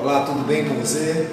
Olá, tudo bem com você?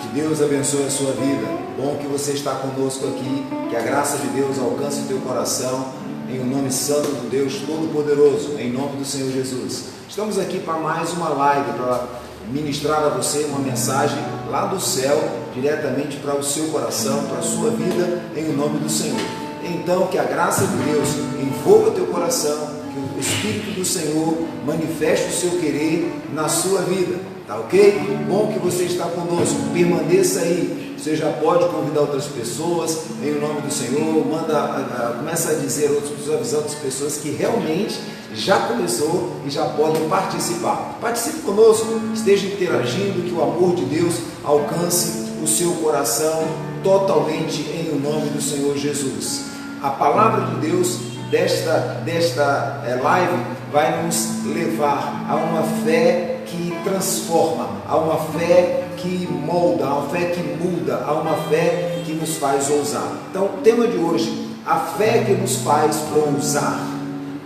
Que Deus abençoe a sua vida. Bom que você está conosco aqui, que a graça de Deus alcance o teu coração, em nome santo do Deus Todo-Poderoso, em nome do Senhor Jesus. Estamos aqui para mais uma live, para ministrar a você uma mensagem lá do céu, diretamente para o seu coração, para a sua vida, em nome do Senhor. Então, que a graça de Deus envolva teu coração, que o Espírito do Senhor manifeste o seu querer na sua vida, tá ok? Bom que você está conosco, permaneça aí. Você já pode convidar outras pessoas em nome do Senhor, começa a dizer avisar outras pessoas que realmente já começou e já podem participar. Participe conosco, esteja interagindo, que o amor de Deus alcance o seu coração totalmente em nome do Senhor Jesus. A palavra de Deus desta live vai nos levar a uma fé que transforma, a uma fé que molda, a uma fé que muda, a uma fé que nos faz ousar. Então, o tema de hoje, a fé que nos faz ousar.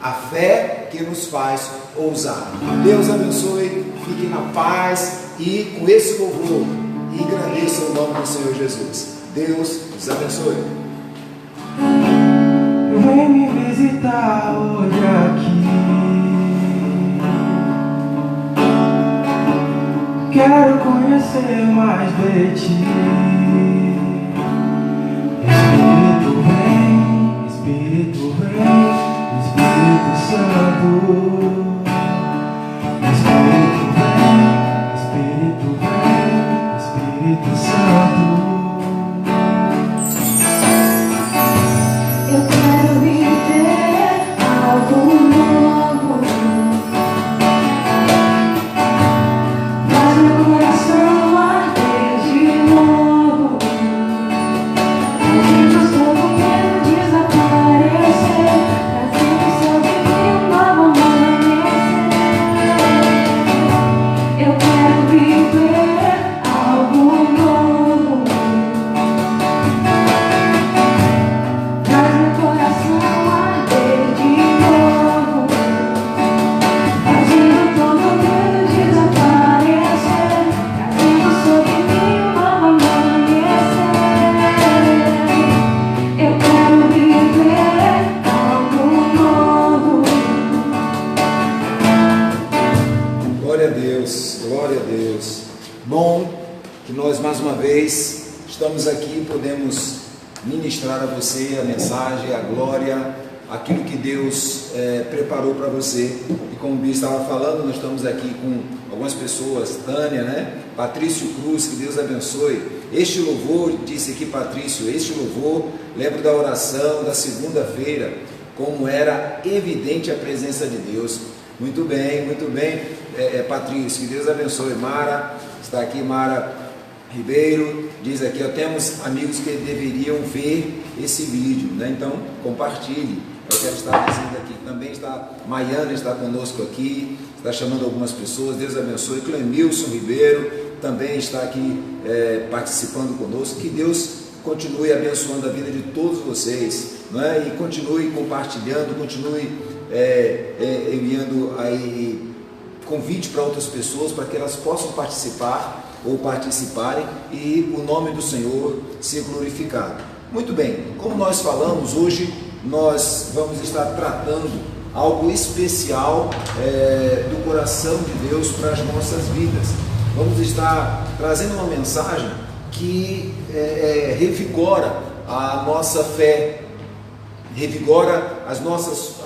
A fé que nos faz ousar. Deus abençoe, fique na paz e com esse louvor, engrandeça o nome do Senhor Jesus. Deus nos abençoe. Vem me visitar hoje aqui. Quero conhecer mais de ti. Espírito vem, Espírito vem, Espírito Santo. Espírito vem, Espírito vem, Espírito Santo. Eu quero viver algo novo. Faz meu coração arder de novo. Faz todo medo desaparecer. Trazendo sobre mim um novo amanhecer. Eu quero viver algo novo. Faz meu coração arder de novo. Fazendo todo medo desaparecer. Trazendo sobre mim um novo amanhecer. Eu quero viver algo novo. Glória a Deus, glória a Deus. Bom que nós mais uma vez estamos aqui e podemos ministrar a você a mensagem, a glória, aquilo que Deus preparou para você. E como o Bia estava falando, nós estamos aqui com algumas pessoas, Tânia, né? Patrício Cruz, que Deus abençoe. Este louvor, disse aqui Patrício, este louvor, lembro da oração da segunda-feira, como era evidente a presença de Deus. Muito bem, Patrício, que Deus abençoe. Mara, está aqui Mara Ribeiro, diz aqui, temos amigos que deveriam ver esse vídeo, né? Então compartilhe. Eu quero estar dizendo aqui, também está Maiana, está conosco aqui, está chamando algumas pessoas, Deus abençoe. Clemilson Ribeiro também está aqui participando conosco. Que Deus continue abençoando a vida de todos vocês, não é? E continue compartilhando, continue enviando aí convite para outras pessoas, para que elas possam participar ou participarem e o nome do Senhor ser glorificado. Muito bem, como nós falamos, hoje nós vamos estar tratando algo especial do coração de Deus para as nossas vidas. Vamos estar trazendo uma mensagem que revigora a nossa fé, revigora a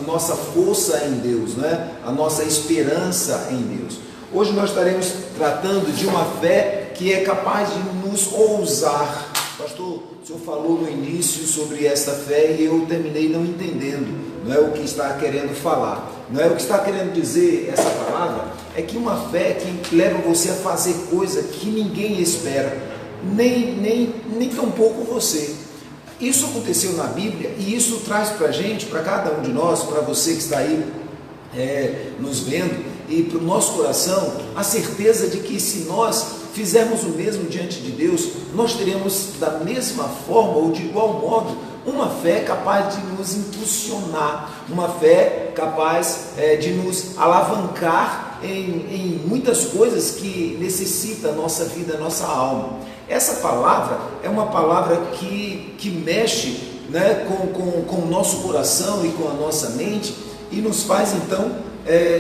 nossa força em Deus, né? A nossa esperança em Deus. Hoje nós estaremos tratando de uma fé que é capaz de nos ousar. Pastor, o senhor falou no início sobre esta fé e eu terminei não entendendo, não é o que está querendo falar. Não é o que está querendo dizer essa palavra, é que uma fé que leva você a fazer coisa que ninguém espera, nem tão pouco você. Isso aconteceu na Bíblia e isso traz para a gente, para cada um de nós, para você que está aí nos vendo e para o nosso coração, a certeza de que se nós fizermos o mesmo diante de Deus, nós teremos da mesma forma ou de igual modo uma fé capaz de nos impulsionar, uma fé capaz de nos alavancar em muitas coisas que necessita a nossa vida, a nossa alma. Essa palavra é uma palavra que mexe, né, com o nosso coração e com a nossa mente e nos faz então,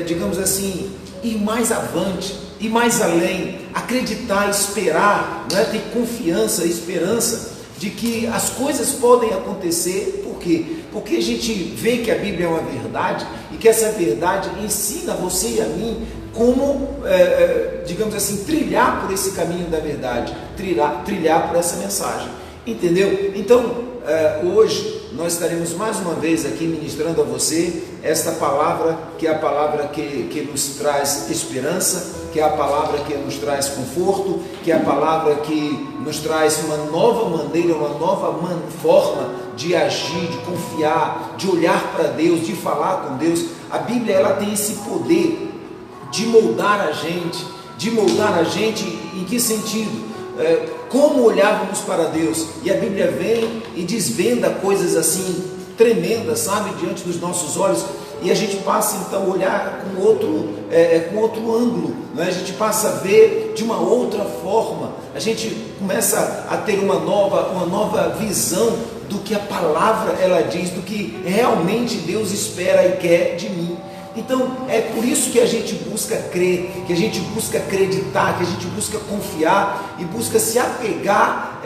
digamos assim, ir mais avante, ir mais além, acreditar, esperar, né, ter confiança, esperança de que as coisas podem acontecer. Por quê? Porque a gente vê que a Bíblia é uma verdade e que essa verdade ensina você e a mim como, digamos assim, trilhar por esse caminho da verdade, trilhar por essa mensagem, entendeu? Então, hoje nós estaremos mais uma vez aqui ministrando a você esta palavra, que é a palavra que nos traz esperança, que é a palavra que nos traz conforto, que é a palavra que nos traz uma nova maneira, uma nova forma de agir, de confiar, de olhar para Deus, de falar com Deus. A Bíblia, ela tem esse poder de moldar a gente em que sentido? Como olhávamos para Deus, e a Bíblia vem e desvenda coisas assim tremendas, sabe, diante dos nossos olhos, e a gente passa então a olhar com outro ângulo, né? A gente passa a ver de uma outra forma, a gente começa a ter uma nova visão do que a palavra ela diz, do que realmente Deus espera e quer de mim. Então é por isso que a gente busca crer, que a gente busca acreditar, que a gente busca confiar e busca se apegar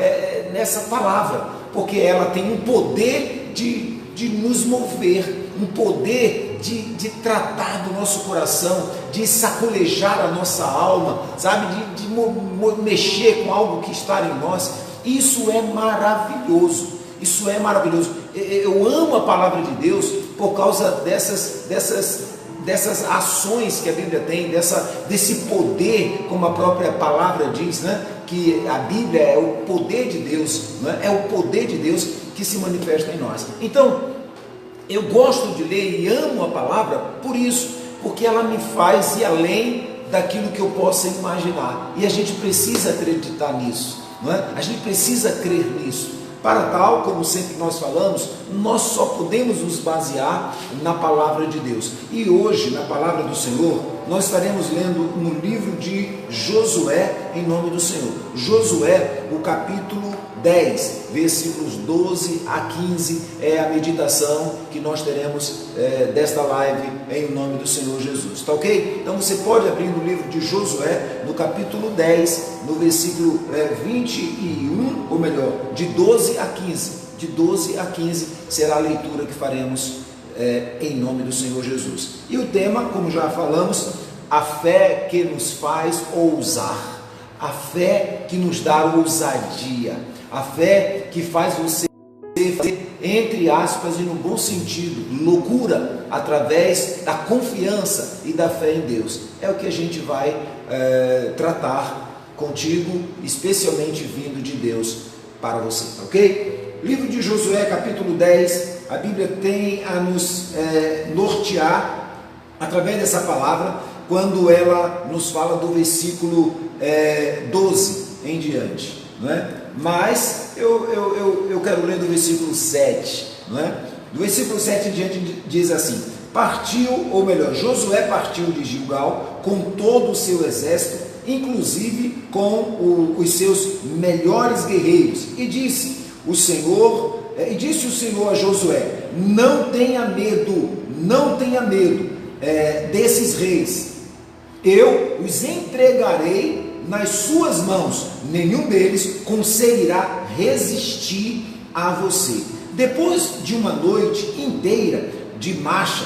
nessa palavra, porque ela tem um poder de nos mover, um poder de tratar do nosso coração, de sacolejar a nossa alma, sabe, de mexer com algo que está em nós. Isso é maravilhoso. Isso é maravilhoso. Eu amo a palavra de Deus por causa dessas ações que a Bíblia tem, desse poder, como a própria palavra diz, né? Que a Bíblia é o poder de Deus, né? É o poder de Deus que se manifesta em nós. Então, eu gosto de ler e amo a palavra por isso, porque ela me faz ir além daquilo que eu possa imaginar, e a gente precisa acreditar nisso, não é? A gente precisa crer nisso. Para tal, como sempre nós falamos, nós só podemos nos basear na palavra de Deus. E hoje, na palavra do Senhor, nós estaremos lendo no livro de Josué, em nome do Senhor. Josué, o capítulo 10, versículos 12 a 15, é a meditação que nós teremos desta live em nome do Senhor Jesus, tá ok? Então você pode abrir no livro de Josué, no capítulo 10, no versículo 21, ou melhor, de 12 a 15. De 12 a 15 será a leitura que faremos em nome do Senhor Jesus. E o tema, como já falamos, a fé que nos faz ousar, a fé que nos dá ousadia, a fé que faz você fazer, entre aspas e no bom sentido, loucura, através da confiança e da fé em Deus. É o que a gente vai tratar contigo, especialmente vindo de Deus para você, ok? Livro de Josué, capítulo 10, a Bíblia tem a nos nortear através dessa palavra, quando ela nos fala do versículo 12 em diante, não é? Mas eu quero ler do versículo 7, não é? Do versículo 7 em diante diz assim: Josué partiu de Gilgal com todo o seu exército, inclusive com os seus melhores guerreiros, e disse o Senhor a Josué: não tenha medo desses reis, eu os entregarei nas suas mãos, nenhum deles conseguirá resistir a você. Depois de uma noite inteira de marcha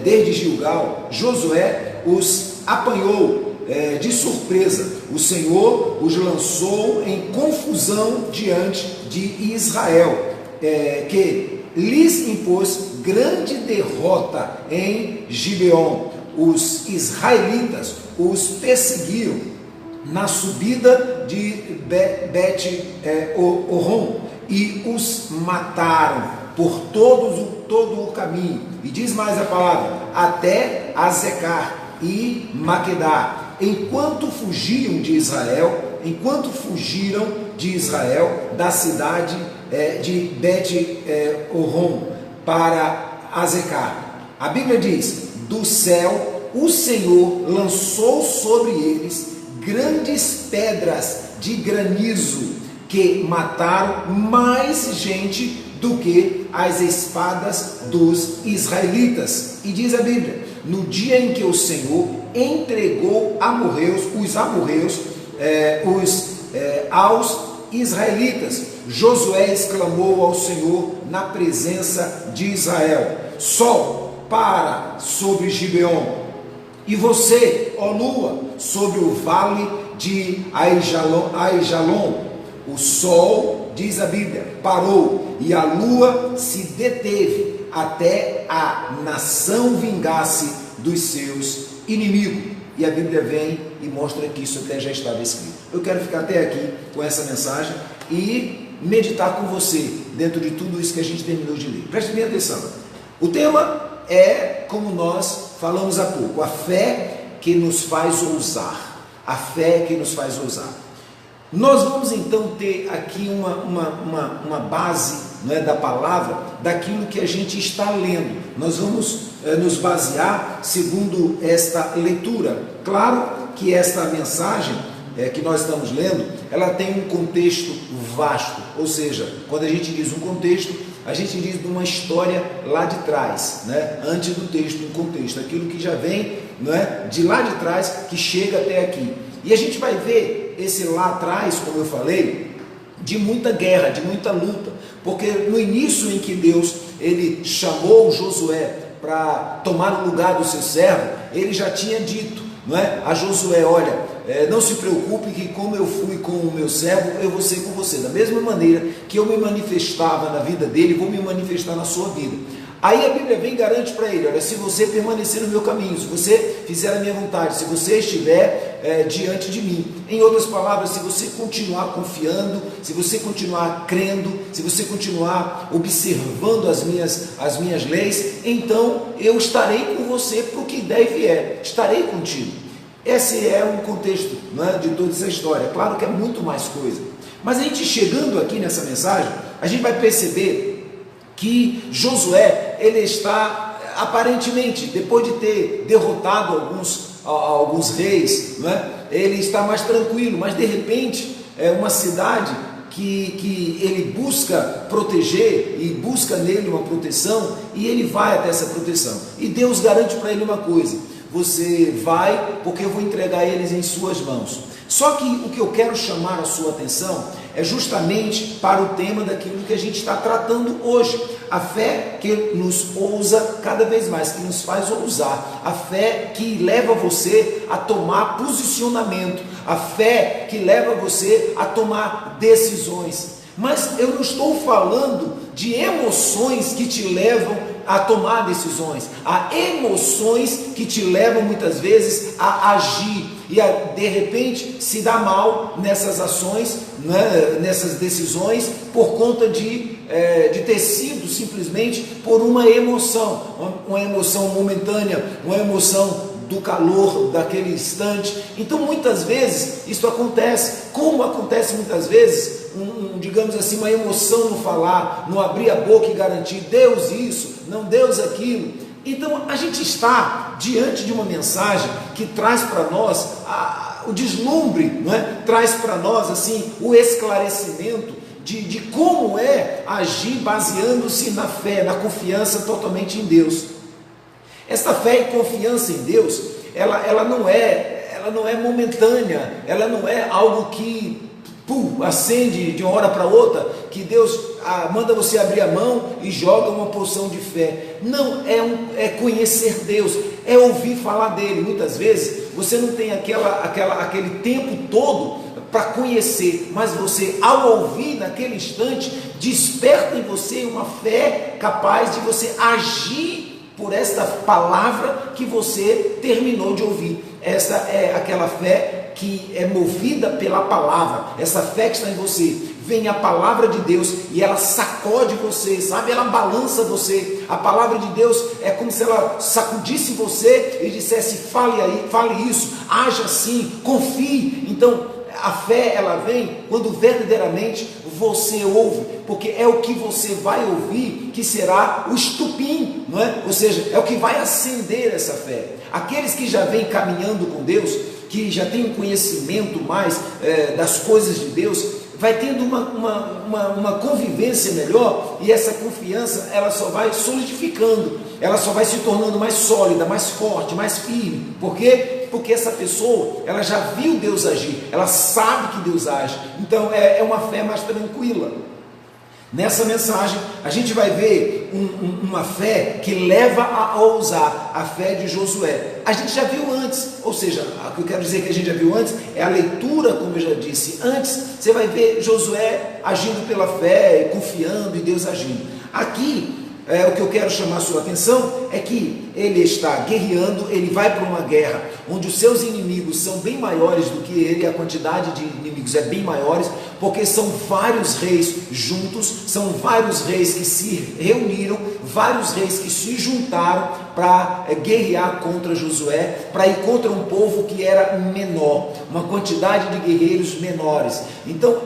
desde Gilgal, Josué os apanhou de surpresa. O Senhor os lançou em confusão diante de Israel, que lhes impôs grande derrota em Gibeon. Os israelitas os perseguiram na subida de Bet-Horon e os mataram por todo o caminho. E diz mais a palavra: até Azecar e Maquedá, enquanto fugiram de Israel da cidade de Bet-Horon para Azecar. A Bíblia diz: do céu o Senhor lançou sobre eles grandes pedras de granizo que mataram mais gente do que as espadas dos israelitas. E diz a Bíblia: no dia em que o Senhor entregou os amorreus aos israelitas, Josué exclamou ao Senhor na presença de Israel: sol, para sobre Gibeon, e você, ó lua, sobre o vale de Aijalon. O sol, diz a Bíblia, parou, e a lua se deteve até a nação vingasse dos seus inimigos. E a Bíblia vem e mostra que isso até já estava escrito. Eu quero ficar até aqui com essa mensagem e meditar com você dentro de tudo isso que a gente terminou de ler. Preste bem atenção. O tema é, como nós falamos há pouco, a fé que nos faz ousar. A fé que nos faz ousar. Nós vamos então ter aqui uma base, não é, da palavra, daquilo que a gente está lendo. Nós vamos nos basear segundo esta leitura. Claro que esta mensagem que nós estamos lendo, ela tem um contexto vasto, ou seja, quando a gente diz um contexto, a gente diz de uma história lá de trás, né? Antes do texto, um contexto, aquilo que já vem, não é, de lá de trás, que chega até aqui. E a gente vai ver esse lá atrás, como eu falei, de muita guerra, de muita luta, porque no início em que Deus ele chamou Josué para tomar o lugar do seu servo, ele já tinha dito, não é, a Josué: olha, não se preocupe que como eu fui com o meu servo, eu vou ser com você, da mesma maneira que eu me manifestava na vida dele, vou me manifestar na sua vida. Aí a Bíblia vem e garante para ele: olha, se você permanecer no meu caminho, se você fizer a minha vontade, se você estiver diante de mim, em outras palavras, se você continuar confiando, se você continuar crendo, se você continuar observando as minhas leis, então eu estarei com você para o que der e vier, estarei contigo. Esse é um contexto, não é, de toda essa história. Claro que é muito mais coisa, mas a gente chegando aqui nessa mensagem, a gente vai perceber que Josué, ele está, aparentemente, depois de ter derrotado alguns reis, não é? Ele está mais tranquilo, mas de repente é uma cidade que ele busca proteger e busca nele uma proteção, e ele vai até essa proteção, e Deus garante para ele uma coisa: você vai porque eu vou entregar eles em suas mãos. Só que o que eu quero chamar a sua atenção é justamente para o tema daquilo que a gente está tratando hoje. A fé que nos ousa cada vez mais, que nos faz ousar. A fé que leva você a tomar posicionamento. A fé que leva você a tomar decisões. Mas eu não estou falando de emoções que te levam a tomar decisões. Há emoções que te levam muitas vezes a agir e de repente se dá mal nessas ações, né, nessas decisões, por conta de ter sido simplesmente por uma emoção momentânea, uma emoção do calor daquele instante. Então muitas vezes isso acontece, como acontece muitas vezes digamos assim, uma emoção no falar, no abrir a boca e garantir Deus isso, não Deus aquilo. Então a gente está diante de uma mensagem que traz para nós o deslumbre, não é? Traz para nós assim o esclarecimento de como é agir baseando-se na fé, na confiança totalmente em Deus. Esta fé e confiança em Deus, ela não é momentânea, ela não é algo que acende de uma hora para outra, que Deus manda você abrir a mão e joga uma porção de fé. Não, é conhecer Deus, é ouvir falar dele. Muitas vezes você não tem aquele tempo todo para conhecer, mas você, ao ouvir naquele instante, desperta em você uma fé capaz de você agir por esta palavra que você terminou de ouvir. Essa é aquela fé que é movida pela palavra. Essa fé que está em você, vem a palavra de Deus e ela sacode você, sabe? Ela balança você. A palavra de Deus é como se ela sacudisse você e dissesse: fale aí, fale isso, haja assim, confie. Então a fé, ela vem quando verdadeiramente você ouve, porque é o que você vai ouvir que será o estupim, não é? Ou seja, é o que vai acender essa fé. Aqueles que já vêm caminhando com Deus, que já têm um conhecimento mais das coisas de Deus, vai tendo uma convivência melhor, e essa confiança ela só vai solidificando, ela só vai se tornando mais sólida, mais forte, mais firme. Por quê? Porque essa pessoa, ela já viu Deus agir, ela sabe que Deus age, então é uma fé mais tranquila. Nessa mensagem a gente vai ver uma fé que leva a ousar, a fé de Josué. A gente já viu antes, ou seja, o que eu quero dizer que a gente já viu antes é a leitura, como eu já disse antes. Você vai ver Josué agindo pela fé, confiando e Deus agindo. Aqui, o que eu quero chamar a sua atenção é que ele está guerreando, ele vai para uma guerra onde os seus inimigos são bem maiores do que ele, a quantidade de inimigos é bem maiores, porque são vários reis juntos, são vários reis que se reuniram, vários reis que se juntaram para guerrear contra Josué, para ir contra um povo que era menor, uma quantidade de guerreiros menores. Então,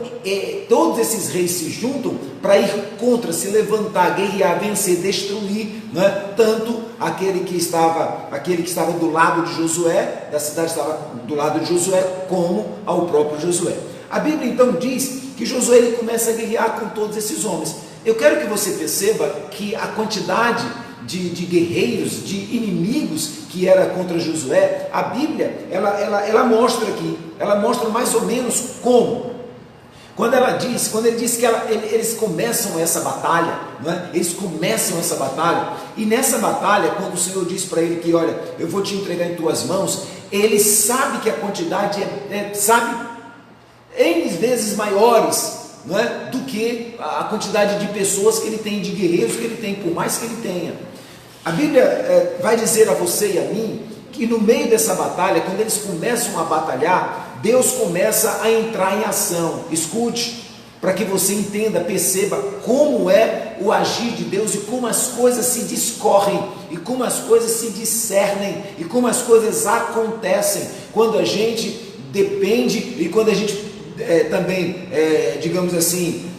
todos esses reis se juntam para ir contra, se levantar, guerrear, vencer, destruir, né? Tanto aquele que estava do lado de Josué, da cidade estava do lado de Josué, como ao próprio Josué. A Bíblia então diz que Josué ele começa a guerrear com todos esses homens. Eu quero que você perceba que a quantidade de guerreiros, de inimigos que era contra Josué, a Bíblia ela mostra aqui, ela mostra mais ou menos como. Quando ele diz que eles começam essa batalha, não é? Eles começam essa batalha, e nessa batalha, quando o Senhor diz para ele que, olha, eu vou te entregar em tuas mãos, ele sabe que a quantidade sabe, N vezes maiores, não é? Do que a quantidade de pessoas que ele tem, de guerreiros que ele tem, por mais que ele tenha. A Bíblia vai dizer a você e a mim que no meio dessa batalha, quando eles começam a batalhar, Deus começa a entrar em ação. Escute, para que você entenda, perceba como é o agir de Deus e como as coisas se discorrem, e como as coisas se discernem, e como as coisas acontecem, quando a gente depende e quando a gente também, digamos assim,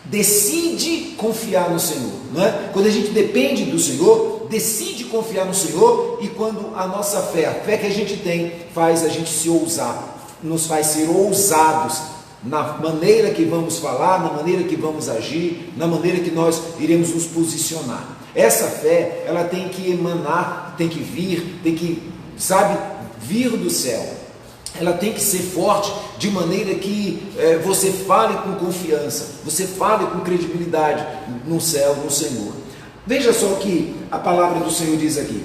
decide confiar no Senhor, não é? Quando a gente depende do Senhor, decide confiar no Senhor, e quando a nossa fé, a fé que a gente tem, faz a gente se ousar, nos faz ser ousados na maneira que vamos falar, na maneira que vamos agir, na maneira que nós iremos nos posicionar. Essa fé, ela tem que emanar, tem que vir, vir do céu. Ela tem que ser forte, de maneira que você fale com confiança, você fale com credibilidade no céu, no Senhor. Veja só o que a palavra do Senhor diz aqui.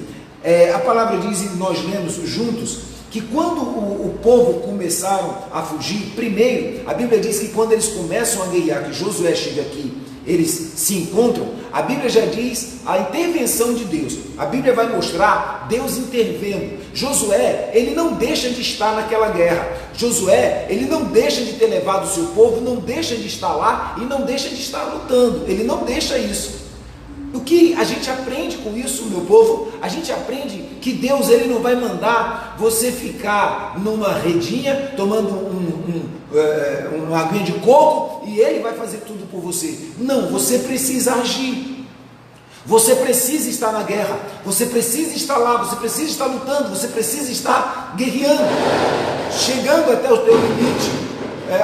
A palavra diz, e nós lemos juntos, que quando o povo começaram a fugir, primeiro, a Bíblia diz que quando eles começam a guerrear, que Josué chega aqui, eles se encontram, a Bíblia já diz a intervenção de Deus. A Bíblia vai mostrar Deus intervendo. Josué, ele não deixa de estar naquela guerra. Josué, ele não deixa de ter levado o seu povo, não deixa de estar lá e não deixa de estar lutando. Ele não deixa isso. O que a gente aprende com isso, meu povo? A gente aprende que Deus, ele não vai mandar você ficar numa redinha, tomando uma aguinha de coco, e ele vai fazer tudo por você. Não, você precisa agir. Você precisa estar na guerra, você precisa estar lá, você precisa estar lutando, você precisa estar guerreando, chegando até o teu limite,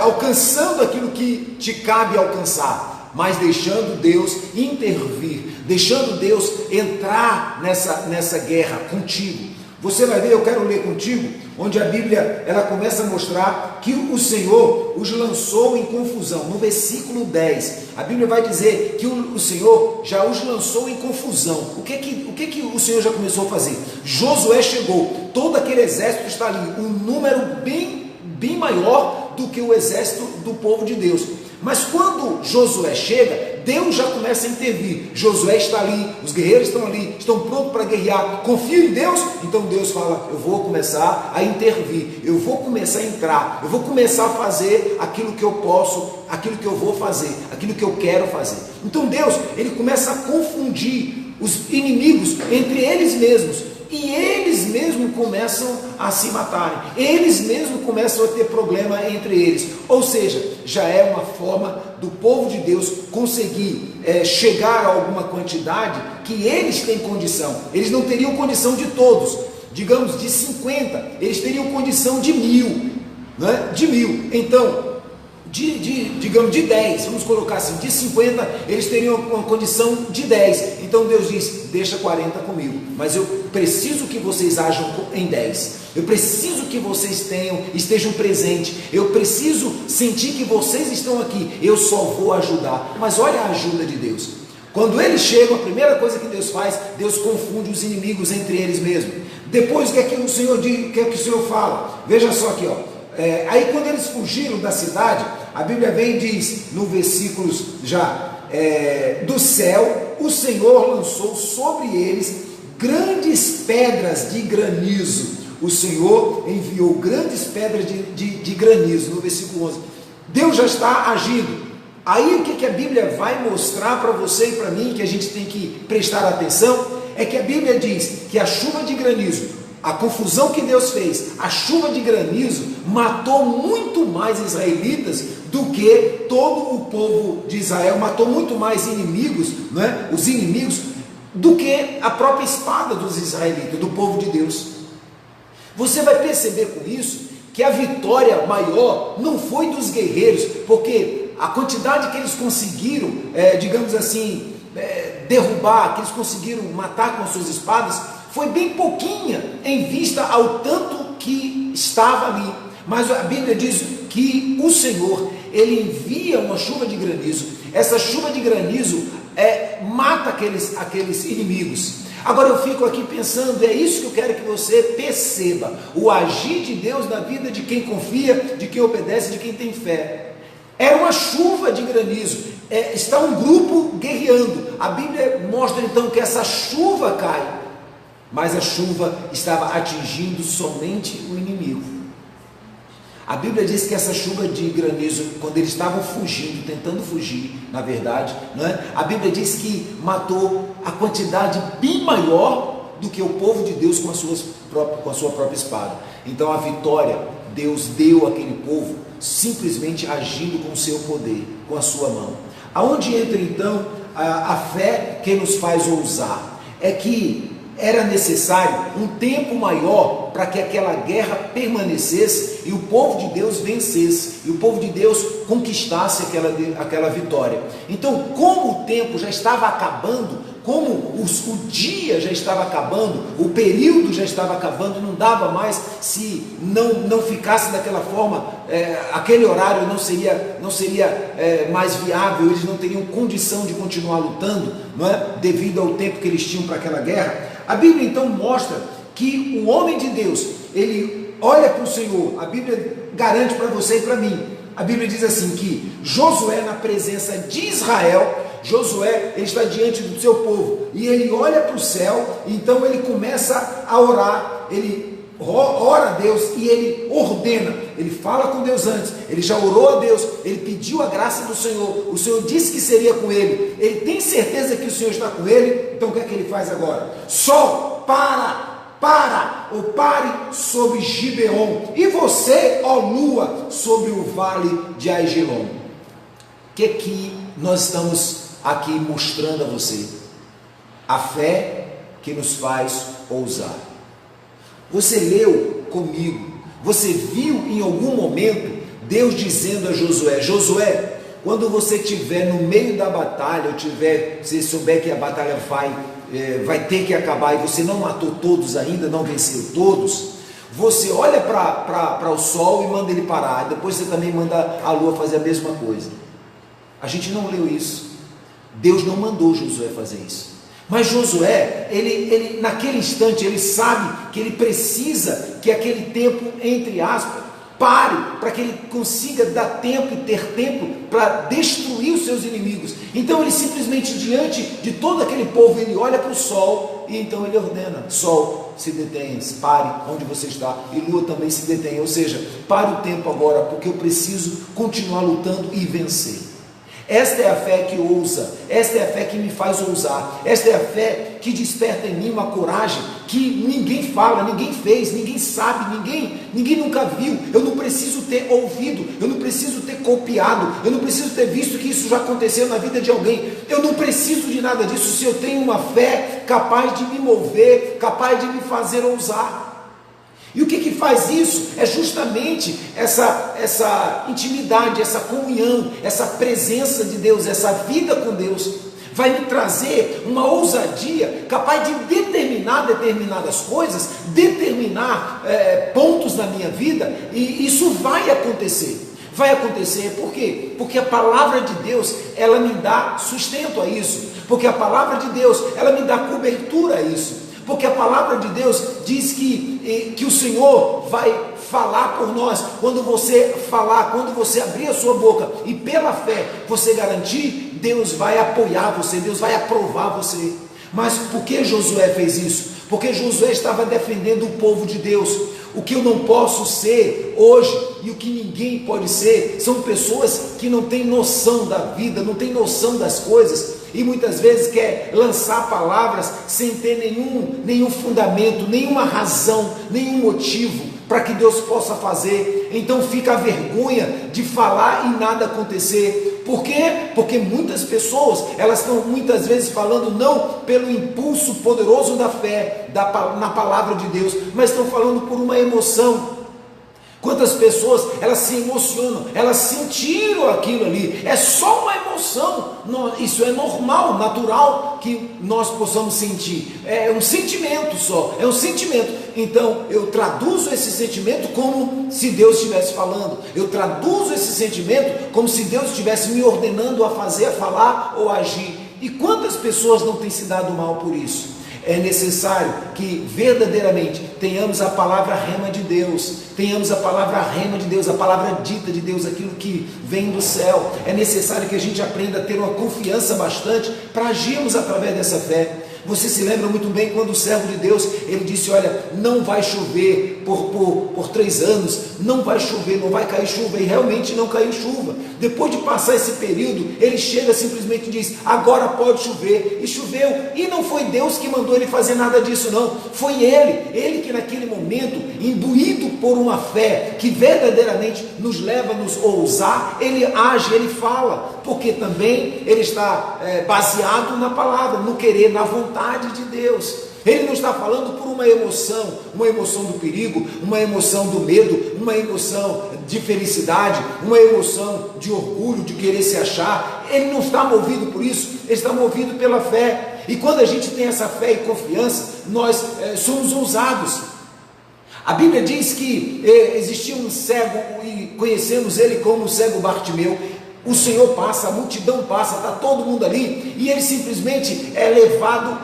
alcançando aquilo que te cabe alcançar, mas deixando Deus intervir, deixando Deus entrar nessa guerra contigo. Você vai ver, eu quero ler contigo, onde a Bíblia ela começa a mostrar que o Senhor os lançou em confusão. No versículo 10, a Bíblia vai dizer que o Senhor já os lançou em confusão. O que o Senhor já começou a fazer? Josué chegou, todo aquele exército está ali, um número bem maior do que o exército do povo de Deus. Mas quando Josué chega, Deus já começa a intervir. Josué está ali, os guerreiros estão ali, estão prontos para guerrear, confiam em Deus. Então Deus fala, eu vou começar a intervir, eu vou começar a entrar, eu vou começar a fazer aquilo que eu posso, aquilo que eu vou fazer, aquilo que eu quero fazer. Então Deus, ele começa a confundir os inimigos entre eles mesmos, e eles eles mesmos começam a se matarem, eles mesmos começam a ter problema entre eles. Ou seja, já é uma forma do povo de Deus conseguir chegar a alguma quantidade que eles têm condição. Eles não teriam condição de todos, digamos de 50, eles teriam condição de 1000, né? De 1000. Então, digamos de 10, vamos colocar assim, de 50 eles teriam uma condição de 10. Então Deus diz: deixa 40 comigo, mas eu preciso que vocês ajam em 10, eu preciso que vocês estejam presentes, eu preciso sentir que vocês estão aqui, eu só vou ajudar. Mas olha a ajuda de Deus. Quando eles chegam, a primeira coisa que Deus faz, Deus confunde os inimigos entre eles mesmos. Depois, o que é que o Senhor diz, o que é que o Senhor fala? Veja só aqui, ó. Aí quando eles fugiram da cidade, a Bíblia vem e diz, no versículos do céu, o Senhor lançou sobre eles grandes pedras de granizo. O Senhor enviou grandes pedras de granizo, no versículo 11. Deus já está agindo. Aí o que a Bíblia vai mostrar para você e para mim, que a gente tem que prestar atenção, é que a Bíblia diz que a chuva de granizo, a confusão que Deus fez, a chuva de granizo matou muito mais israelitas do que todo o povo de Israel, matou muito mais inimigos, né? Os inimigos, do que a própria espada dos israelitas, do povo de Deus. Você vai perceber com isso que a vitória maior não foi dos guerreiros, porque a quantidade que eles conseguiram, digamos assim, derrubar, que eles conseguiram matar com as suas espadas, foi bem pouquinha em vista ao tanto que estava ali. Mas a Bíblia diz que o Senhor, Ele envia uma chuva de granizo. Essa chuva de granizo mata aqueles inimigos. Agora eu fico aqui pensando, é isso que eu quero que você perceba, o agir de Deus na vida de quem confia, de quem obedece, de quem tem fé. Era uma chuva de granizo, está um grupo guerreando. A Bíblia mostra então que essa chuva cai, mas a chuva estava atingindo somente o inimigo. A Bíblia diz que essa chuva de granizo, quando eles estavam fugindo, tentando fugir, na verdade, né, a Bíblia diz que matou a quantidade bem maior do que o povo de Deus com a sua própria espada. Então a vitória, Deus deu àquele povo simplesmente agindo com o seu poder, com a sua mão. Aonde entra então a fé que nos faz ousar? É que era necessário um tempo maior para que aquela guerra permanecesse e o povo de Deus vencesse, e o povo de Deus conquistasse aquela vitória. Então, como o tempo já estava acabando, como o dia já estava acabando, o período já estava acabando, não dava mais, se não ficasse daquela forma, aquele horário não seria mais viável, eles não teriam condição de continuar lutando, não é? Devido ao tempo que eles tinham para aquela guerra. A Bíblia então mostra que o homem de Deus, ele olha para o Senhor. A Bíblia garante para você e para mim. A Bíblia diz assim que Josué, na presença de Israel, Josué, ele está diante do seu povo, e ele olha para o céu, então ele começa a orar, ele ora a Deus e ele ordena, ele fala com Deus antes, ele já orou a Deus, ele pediu a graça do Senhor, o Senhor disse que seria com ele tem certeza que o Senhor está com ele, então o que é que ele faz agora? Sol, pare sobre Gibeon, e você, ó lua, sobre o vale de Aijalon. O que nós estamos aqui mostrando a você? A fé que nos faz ousar. Você leu comigo, você viu em algum momento Deus dizendo a Josué: Josué, quando você estiver no meio da batalha, você souber que a batalha vai ter que acabar e você não matou todos ainda, não venceu todos, você olha para o sol e manda ele parar, depois você também manda a lua fazer a mesma coisa. A gente não leu isso. Deus não mandou Josué fazer isso. Mas Josué, ele naquele instante, ele sabe que ele precisa que aquele tempo, entre aspas, pare, para que ele consiga dar tempo e ter tempo para destruir os seus inimigos. Então ele simplesmente, diante de todo aquele povo, ele olha para o sol, e então ele ordena: sol, se detenha, pare onde você está, e lua também se detenha, ou seja, pare o tempo agora, porque eu preciso continuar lutando e vencer. Esta é a fé que ousa, esta é a fé que me faz ousar, esta é a fé que desperta em mim uma coragem que ninguém fala, ninguém fez, ninguém sabe, ninguém nunca viu. Eu não preciso ter ouvido, eu não preciso ter copiado, eu não preciso ter visto que isso já aconteceu na vida de alguém. Eu não preciso de nada disso se eu tenho uma fé capaz de me mover, capaz de me fazer ousar. E o que faz isso? É justamente essa intimidade, essa comunhão, essa presença de Deus, essa vida com Deus. Vai me trazer uma ousadia capaz de determinar determinadas coisas, determinar pontos na minha vida, e isso vai acontecer. Vai acontecer, por quê? Porque a palavra de Deus, ela me dá sustento a isso. Porque a palavra de Deus, ela me dá cobertura a isso. Porque a palavra de Deus diz que o Senhor vai falar por nós. Quando você falar, quando você abrir a sua boca e pela fé você garantir, Deus vai apoiar você, Deus vai aprovar você. Mas por que Josué fez isso? Porque Josué estava defendendo o povo de Deus. O que eu não posso ser hoje e o que ninguém pode ser são pessoas que não têm noção da vida, não têm noção das coisas, e muitas vezes quer lançar palavras sem ter nenhum fundamento, nenhuma razão, nenhum motivo para que Deus possa fazer. Então fica a vergonha de falar e nada acontecer. Por quê? Porque muitas pessoas, elas estão muitas vezes falando não pelo impulso poderoso da fé, na palavra de Deus, mas estão falando por uma emoção. Quantas pessoas, elas se emocionam, elas sentiram aquilo ali, é só uma emoção, isso é normal, natural que nós possamos sentir, é um sentimento só, é um sentimento. Então eu traduzo esse sentimento como se Deus estivesse falando, eu traduzo esse sentimento como se Deus estivesse me ordenando a fazer, a falar ou a agir. E quantas pessoas não têm se dado mal por isso? É necessário que verdadeiramente tenhamos a palavra rema de Deus, tenhamos a palavra rema de Deus, a palavra dita de Deus, aquilo que vem do céu. É necessário que a gente aprenda a ter uma confiança bastante para agirmos através dessa fé. Você se lembra muito bem quando o servo de Deus, ele disse, olha, não vai chover por 3 anos, não vai chover, não vai cair chuva, e realmente não caiu chuva. Depois de passar esse período, ele chega simplesmente e diz, agora pode chover, e choveu, e não foi Deus que mandou ele fazer nada disso não, foi ele que naquele momento, imbuído por uma fé que verdadeiramente nos leva a nos ousar, ele age, ele fala, porque também ele está baseado na palavra, no querer, na vontade de Deus. Ele não está falando por uma emoção do perigo, uma emoção do medo, uma emoção de felicidade, uma emoção de orgulho, de querer se achar. Ele não está movido por isso, ele está movido pela fé. E quando a gente tem essa fé e confiança, nós somos ousados. A Bíblia diz que existia um cego e conhecemos ele como o cego Bartimeu. O Senhor passa, a multidão passa, está todo mundo ali, e ele simplesmente é levado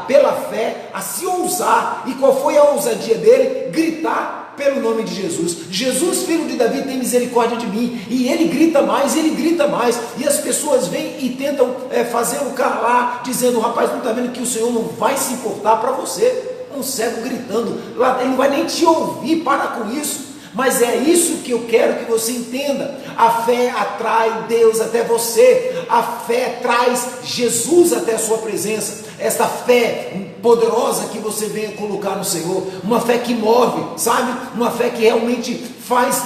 pela fé a se ousar. E qual foi a ousadia dele? Gritar pelo nome de Jesus. Jesus, filho de Davi, tem misericórdia de mim. E ele grita mais, e as pessoas vêm e tentam fazê-lo calar, dizendo, rapaz, não está vendo que o Senhor não vai se importar para você? Um cego gritando, ele não vai nem te ouvir, para com isso. Mas é isso que eu quero que você entenda. A fé atrai Deus até você. A fé traz Jesus até a sua presença. Esta fé poderosa que você venha colocar no Senhor. Uma fé que move, sabe? Uma fé que realmente faz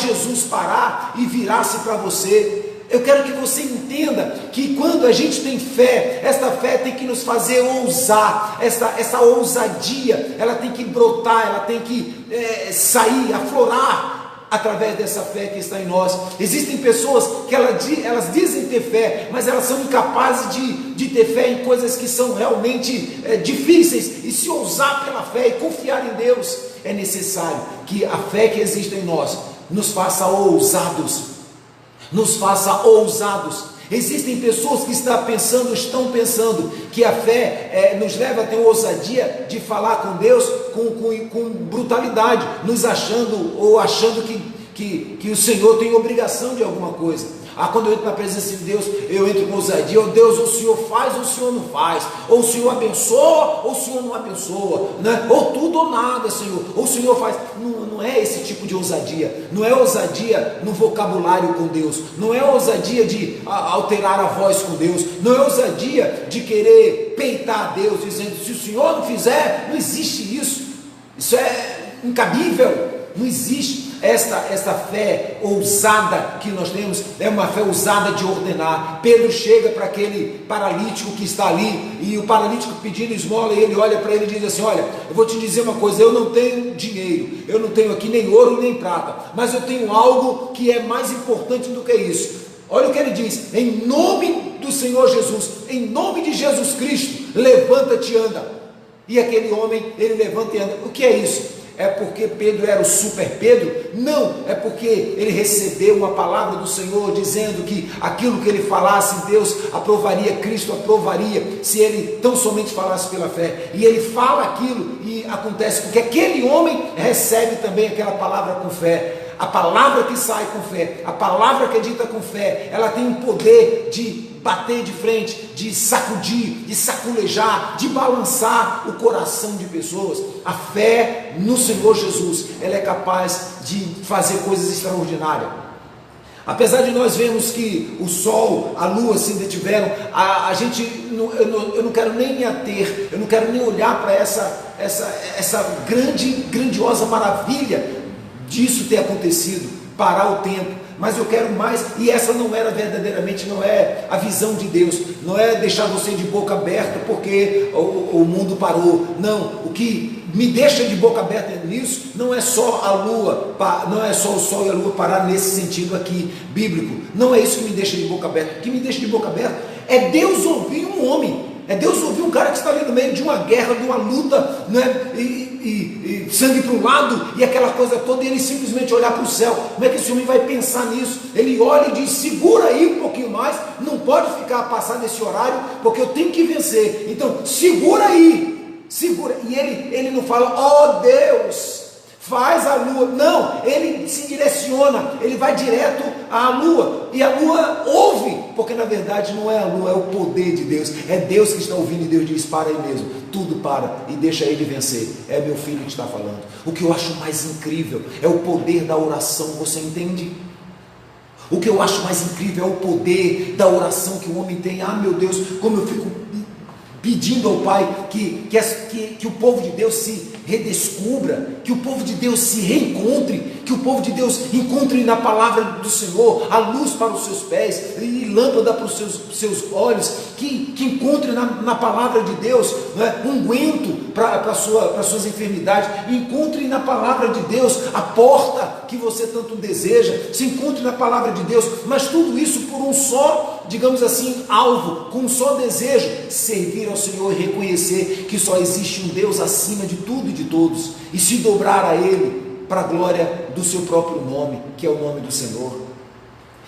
Jesus parar e virar-se para você. Eu quero que você entenda que quando a gente tem fé, esta fé tem que nos fazer ousar, essa ousadia, ela tem que brotar, ela tem que sair, aflorar através dessa fé que está em nós. Existem pessoas que elas dizem ter fé, mas elas são incapazes de ter fé em coisas que são realmente difíceis, e se ousar pela fé e confiar em Deus. É necessário que a fé que existe em nós nos faça ousados. Nos faça ousados. Existem pessoas que estão pensando que a fé nos leva a ter ousadia de falar com Deus com brutalidade, achando que o Senhor tem obrigação de alguma coisa. Quando eu entro na presença de Deus, eu entro com ousadia. Oh Deus, o Senhor faz ou o Senhor não faz, ou o Senhor abençoa ou o Senhor não abençoa, né? Ou tudo ou nada, Senhor, ou o Senhor faz. Não é esse tipo de ousadia, não é ousadia no vocabulário com Deus, não é ousadia de alterar a voz com Deus, não é ousadia de querer peitar a Deus, dizendo, se o Senhor não fizer, não existe isso, isso é incabível, não existe. Esta fé ousada que nós temos é uma fé ousada de ordenar. Pedro chega para aquele paralítico que está ali, e o paralítico pedindo esmola, e ele olha para ele e diz assim, olha, eu vou te dizer uma coisa, eu não tenho dinheiro, eu não tenho aqui nem ouro nem prata, mas eu tenho algo que é mais importante do que isso. Olha o que ele diz, em nome do Senhor Jesus, em nome de Jesus Cristo, levanta-te e anda. E aquele homem, ele levanta e anda. O que é isso? É porque Pedro era o super Pedro? Não, é porque ele recebeu uma palavra do Senhor dizendo que aquilo que ele falasse, Deus aprovaria, Cristo aprovaria, se ele tão somente falasse pela fé. E ele fala aquilo e acontece, porque aquele homem recebe também aquela palavra com fé. A palavra que sai com fé, a palavra que é dita com fé, ela tem o poder de bater de frente, de sacudir, de saculejar, de balançar o coração de pessoas. A fé no Senhor Jesus, ela é capaz de fazer coisas extraordinárias. Apesar de nós vermos que o sol, a lua se detiveram, a gente, eu não quero nem me ater, eu não quero nem olhar para essa grandiosa maravilha disso ter acontecido, parar o tempo. Mas eu quero mais, e essa não era verdadeiramente, não é a visão de Deus, não é deixar você de boca aberta porque o mundo parou. Não, o que me deixa de boca aberta nisso não é só a lua, não é só o sol e a lua parar nesse sentido aqui bíblico, não é isso que me deixa de boca aberta. O que me deixa de boca aberta é Deus ouvir um homem, é Deus ouvir um cara que está ali no meio de uma guerra, de uma luta, né? E sangue para um lado, e aquela coisa toda, e ele simplesmente olhar para o céu. Como é que esse homem vai pensar nisso? Ele olha e diz, segura aí um pouquinho mais, não pode ficar passar desse horário, porque eu tenho que vencer, então segura aí, segura. E ele não fala, ó Deus, faz a lua, não, ele se direciona, ele vai direto à lua, e a lua ouve, porque na verdade não é a lua, é o poder de Deus, é Deus que está ouvindo, e Deus diz, para aí mesmo, tudo para, e deixa ele vencer, é meu filho que está falando. O que eu acho mais incrível é o poder da oração, você entende? O que eu acho mais incrível é o poder da oração que o homem tem. Meu Deus, como eu fico pedindo ao Pai que o povo de Deus se redescubra, que o povo de Deus se reencontre, que o povo de Deus encontre na palavra do Senhor a luz para os seus pés e lâmpada para os seus olhos, que encontre na palavra de Deus, né, unguento para as suas enfermidades, encontre na palavra de Deus a porta que você tanto deseja, se encontre na palavra de Deus, mas tudo isso por um só, digamos assim, alvo, com um só desejo, servir ao Senhor e reconhecer que só existe um Deus acima de tudo e de todos, e se dobrar a Ele para a glória do seu próprio nome, que é o nome do Senhor.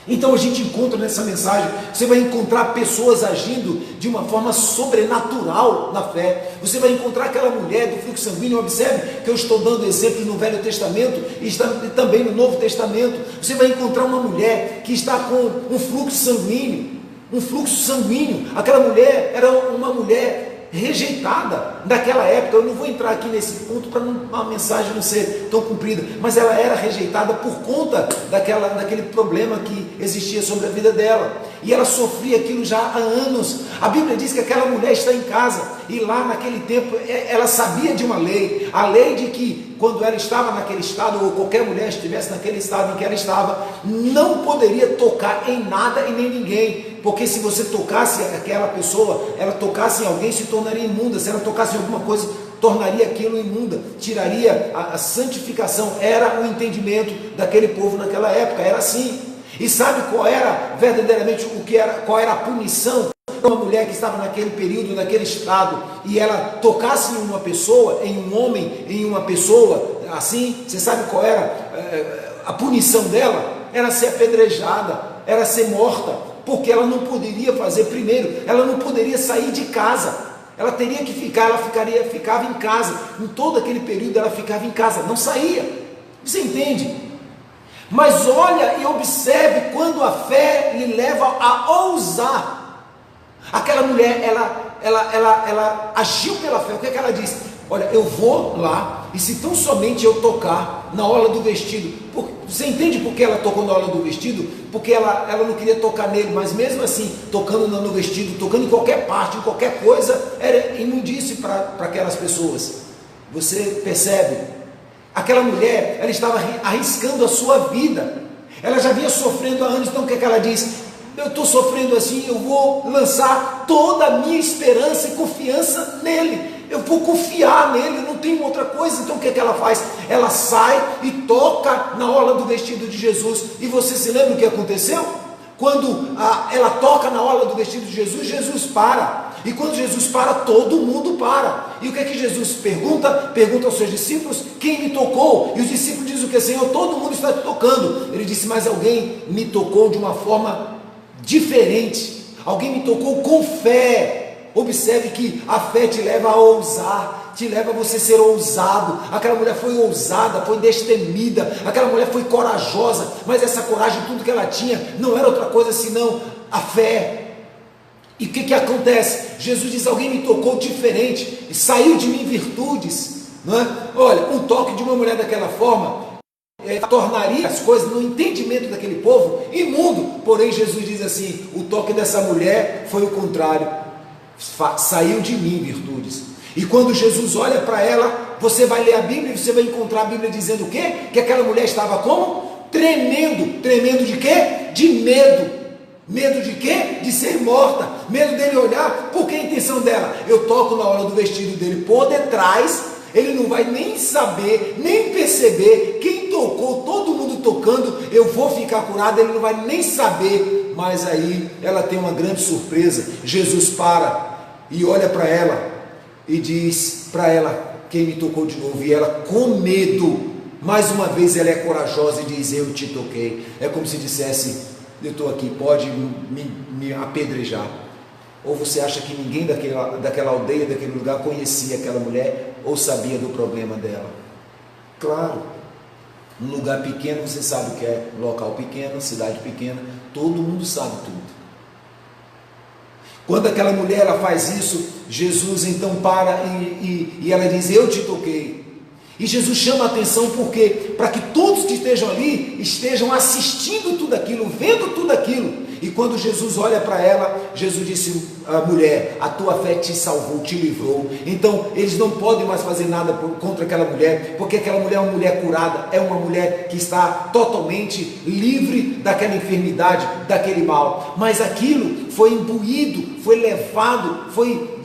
Então a gente encontra nessa mensagem, você vai encontrar pessoas agindo de uma forma sobrenatural na fé. Você vai encontrar aquela mulher do fluxo sanguíneo. Observe que eu estou dando exemplos no Velho Testamento e também no Novo Testamento. Você vai encontrar uma mulher que está com um fluxo sanguíneo, aquela mulher era uma mulher rejeitada naquela época. Eu não vou entrar aqui nesse ponto para a mensagem não ser tão comprida, mas ela era rejeitada por conta daquele problema que existia sobre a vida dela, e ela sofria aquilo já há anos. A Bíblia diz que aquela mulher está em casa, e lá naquele tempo ela sabia de uma lei, a lei de que quando ela estava naquele estado, ou qualquer mulher estivesse naquele estado em que ela estava, não poderia tocar em nada e nem ninguém, porque se você tocasse aquela pessoa, ela tocasse em alguém, se tornaria imunda. Se ela tocasse em alguma coisa, tornaria aquilo imunda, tiraria a santificação. Era o entendimento daquele povo naquela época, era assim. E sabe qual era verdadeiramente qual era a punição? Uma mulher que estava naquele período, naquele estado, e ela tocasse em uma pessoa, em um homem, em uma pessoa, assim, você sabe qual era a punição dela? Era ser apedrejada, era ser morta, porque ela não poderia fazer, primeiro, ela não poderia sair de casa, ela teria que ficar, ficava em casa, em todo aquele período ela ficava em casa, não saía. Você entende? Mas olha e observe quando a fé lhe leva a ousar. Aquela mulher, ela agiu pela fé. O que é que ela disse? Olha, eu vou lá, e se tão somente eu tocar na orla do vestido, você entende por que ela tocou na orla do vestido? Porque ela não queria tocar nele, mas mesmo assim, tocando no vestido, tocando em qualquer parte, em qualquer coisa, era imundície para aquelas pessoas. Você percebe? Aquela mulher, ela estava arriscando a sua vida, ela já vinha sofrendo há anos. Então o que é que ela diz? Eu estou sofrendo assim, eu vou lançar toda a minha esperança e confiança nele, eu vou confiar nele, não tem outra coisa. Então o que é que ela faz? Ela sai e toca na orla do vestido de Jesus. E você se lembra o que aconteceu? Quando ela toca na orla do vestido de Jesus, Jesus para. E quando Jesus para, todo mundo para. E o que é que Jesus pergunta? Pergunta aos seus discípulos: quem me tocou? E os discípulos dizem o que? Senhor, todo mundo está te tocando. Ele disse: mas alguém me tocou de uma forma diferente. Alguém me tocou com fé. Observe que a fé te leva a ousar, te leva a você ser ousado. Aquela mulher foi ousada, foi destemida, aquela mulher foi corajosa, mas essa coragem, tudo que ela tinha, não era outra coisa senão a fé. E o que acontece? Jesus diz: alguém me tocou diferente, e saiu de mim virtudes, não é? Olha, um toque de uma mulher daquela forma tornaria as coisas no entendimento daquele povo imundo. Porém Jesus diz assim: o toque dessa mulher foi o contrário, saiu de mim virtudes. E quando Jesus olha para ela, você vai ler a Bíblia e você vai encontrar a Bíblia dizendo o quê? Que aquela mulher estava como? Tremendo. Tremendo de quê? De medo. Medo de quê? De ser morta. Medo dele olhar. Por que a intenção dela? Eu toco na orla do vestido dele por detrás, ele não vai nem saber, nem perceber. Quem tocou, todo mundo tocando, eu vou ficar curada, ele não vai nem saber. Mas aí ela tem uma grande surpresa. Jesus para e olha para ela e diz para ela: quem me tocou de novo? E ela, com medo, mais uma vez ela é corajosa e diz: eu te toquei. É como se dissesse: eu estou aqui, pode me apedrejar. Ou você acha que ninguém daquela aldeia, daquele lugar conhecia aquela mulher ou sabia do problema dela? Claro, num lugar pequeno você sabe o que é, local pequeno, cidade pequena, todo mundo sabe tudo. Quando aquela mulher ela faz isso, Jesus então para e ela diz: eu te toquei. E Jesus chama a atenção porque para que todos que estejam ali estejam assistindo tudo aquilo, vendo tudo aquilo. E quando Jesus olha para ela, Jesus disse: a mulher, a tua fé te salvou, te livrou. Então eles não podem mais fazer nada contra aquela mulher, porque aquela mulher é uma mulher curada, é uma mulher que está totalmente livre daquela enfermidade, daquele mal. Mas aquilo foi imbuído, foi levado, foi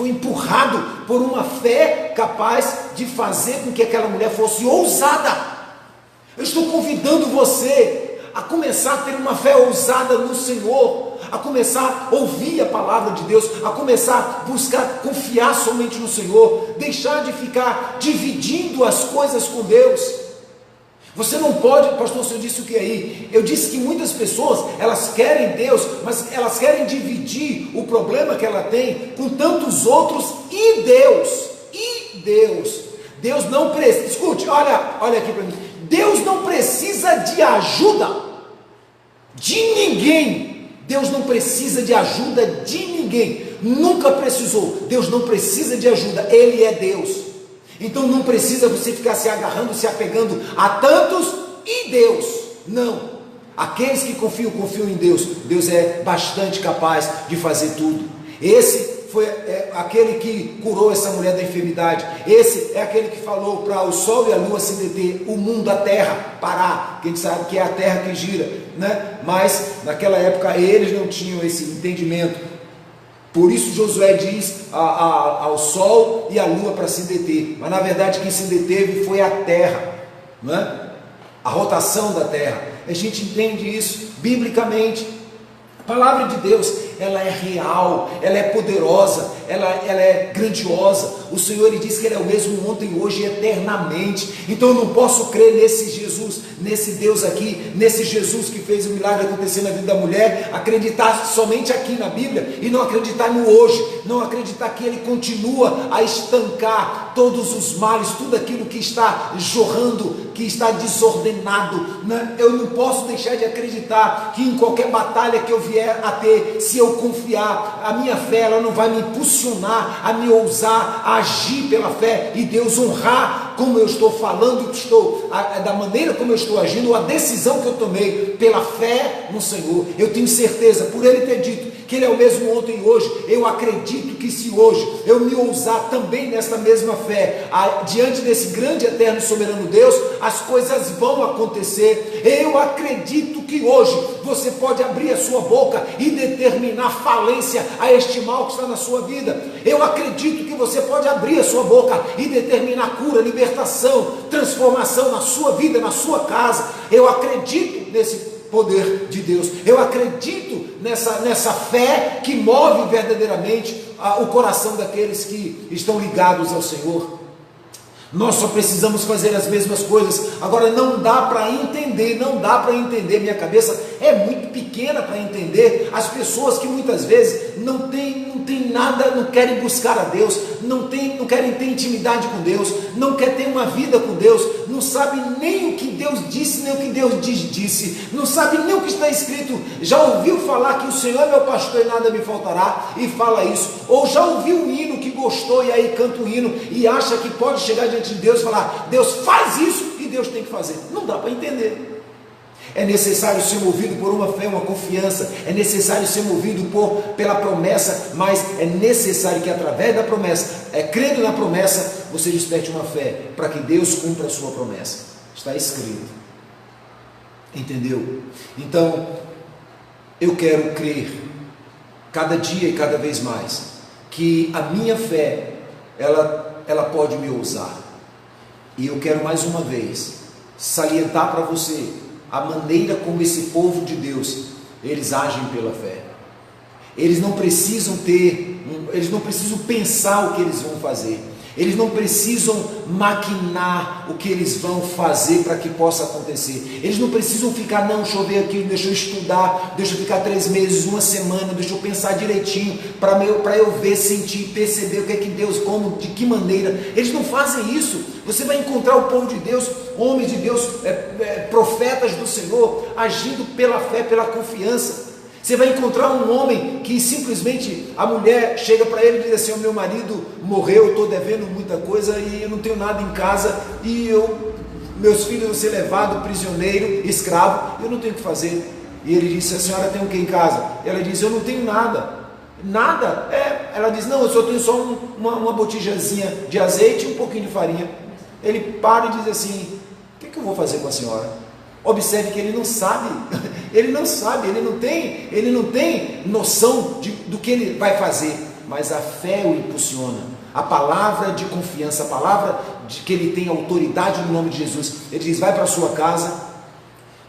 empurrado por uma fé capaz de fazer com que aquela mulher fosse ousada. Eu estou convidando você a começar a ter uma fé ousada no Senhor, a começar a ouvir a palavra de Deus, a começar a buscar confiar somente no Senhor, deixar de ficar dividindo as coisas com Deus. Você não pode, pastor, você disse o que aí? Eu disse que muitas pessoas, elas querem Deus, mas elas querem dividir o problema que ela tem com tantos outros e Deus. Deus não precisa, escute, olha aqui para mim. Deus não precisa de ajuda de ninguém. Deus não precisa de ajuda de ninguém. Nunca precisou. Deus não precisa de ajuda. Ele é Deus. Então não precisa você ficar se agarrando, se apegando a tantos e Deus. Não. Aqueles que confiam em Deus. Deus é bastante capaz de fazer tudo. Esse foi aquele que curou essa mulher da enfermidade. Esse é aquele que falou para o sol e a lua se deter, o mundo, a terra parar, que a gente sabe que é a terra que gira, né? Mas naquela época eles não tinham esse entendimento. Por isso Josué diz ao sol e à lua para se deter, mas na verdade quem se deteve foi a terra, não é? A rotação da terra. A gente entende isso biblicamente. A palavra de Deus, ela é real, ela é poderosa, ela é grandiosa. O Senhor, Ele diz que Ele é o mesmo ontem, hoje e eternamente. Então eu não posso crer nesse Jesus, nesse Deus aqui, nesse Jesus que fez o milagre acontecer na vida da mulher, acreditar somente aqui na Bíblia e não acreditar no hoje, não acreditar que Ele continua a estancar todos os males, tudo aquilo que está jorrando, que está desordenado, né? Eu não posso deixar de acreditar que em qualquer batalha que eu vier a ter, se eu confiar, a minha fé ela não vai me impulsionar a me ousar a agir pela fé e Deus honrar como eu estou falando, da maneira como eu estou agindo, a decisão que eu tomei pela fé no Senhor. Eu tenho certeza, por Ele ter dito que Ele é o mesmo ontem e hoje, eu acredito que se hoje eu me ousar também nesta mesma fé, diante desse grande, eterno e soberano Deus, as coisas vão acontecer. Eu acredito que hoje você pode abrir a sua boca e determinar falência a este mal que está na sua vida. Eu acredito que você pode abrir a sua boca e determinar cura, libertação, transformação na sua vida, na sua casa. Eu acredito nesse poder de Deus. Eu acredito nessa fé que move verdadeiramente o coração daqueles que estão ligados ao Senhor. Nós só precisamos fazer as mesmas coisas. Agora não dá para entender, minha cabeça é muito pequena para entender as pessoas que muitas vezes não tem nada, não querem buscar a Deus, não querem ter intimidade com Deus, não querem ter uma vida com Deus, não sabem nem o que Deus disse, nem o que Deus disse, não sabem nem o que está escrito. Já ouviu falar que o Senhor é meu pastor e nada me faltará, e fala isso, ou já ouviu um hino que gostou e aí canta o hino e acha que pode chegar diante de Deus e falar, Deus faz isso e Deus tem que fazer. Não dá para entender. É necessário ser movido por uma fé, uma confiança, é necessário ser movido pela promessa, mas é necessário que através da promessa, crendo na promessa, você desperte uma fé, para que Deus cumpra a sua promessa. Está escrito. Entendeu? Então, eu quero crer, cada dia e cada vez mais, que a minha fé, ela pode me ousar. E eu quero mais uma vez salientar para você a maneira como esse povo de Deus, eles agem pela fé. Eles não precisam pensar o que eles vão fazer. Eles não precisam maquinar o que eles vão fazer para que possa acontecer. Eles não precisam ficar, não, deixa eu ver aqui, deixa eu estudar, deixa eu ficar 3 meses, uma semana, deixa eu pensar direitinho, para eu ver, sentir, perceber o que é que Deus, como, de que maneira. Eles não fazem isso. Você vai encontrar o povo de Deus, homens de Deus, profetas do Senhor, agindo pela fé, pela confiança. Você vai encontrar um homem que simplesmente a mulher chega para ele e diz assim, o meu marido morreu, eu estou devendo muita coisa e eu não tenho nada em casa e meus filhos vão ser levados prisioneiro, escravo, eu não tenho o que fazer. E ele disse, a senhora tem o que em casa? Ela diz, eu não tenho nada. Nada? Ela diz, não, eu só tenho uma botijazinha de azeite e um pouquinho de farinha. Ele para e diz assim, o que eu vou fazer com a senhora? Observe que ele não sabe, ele não tem noção do que ele vai fazer, mas a fé o impulsiona, a palavra de confiança, a palavra de que ele tem autoridade no nome de Jesus. Ele diz, vai para a sua casa,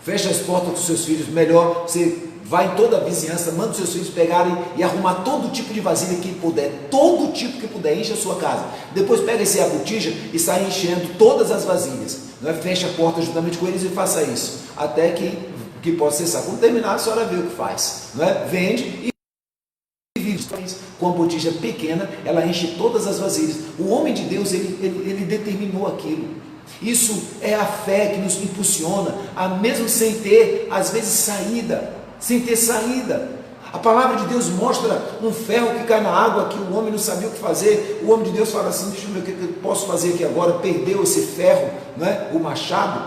fecha as portas dos seus filhos, melhor você vai em toda a vizinhança, manda os seus filhos pegarem e arrumar todo tipo de vasilha que puder, todo tipo que puder, enche a sua casa. Depois pega esse botija e sai enchendo todas as vasilhas. Não é? Fecha a porta juntamente com eles e faça isso, até que possa cessar. Quando terminar, a senhora vê o que faz. Não é? Vende e vive com a botija pequena, ela enche todas as vasilhas. O homem de Deus, ele determinou aquilo. Isso é a fé que nos impulsiona, mesmo sem ter, às vezes, saída. A palavra de Deus mostra um ferro que cai na água, que o homem não sabia o que fazer. O homem de Deus fala assim, deixa eu ver o que eu posso fazer aqui agora. Perdeu esse ferro, não é? O machado,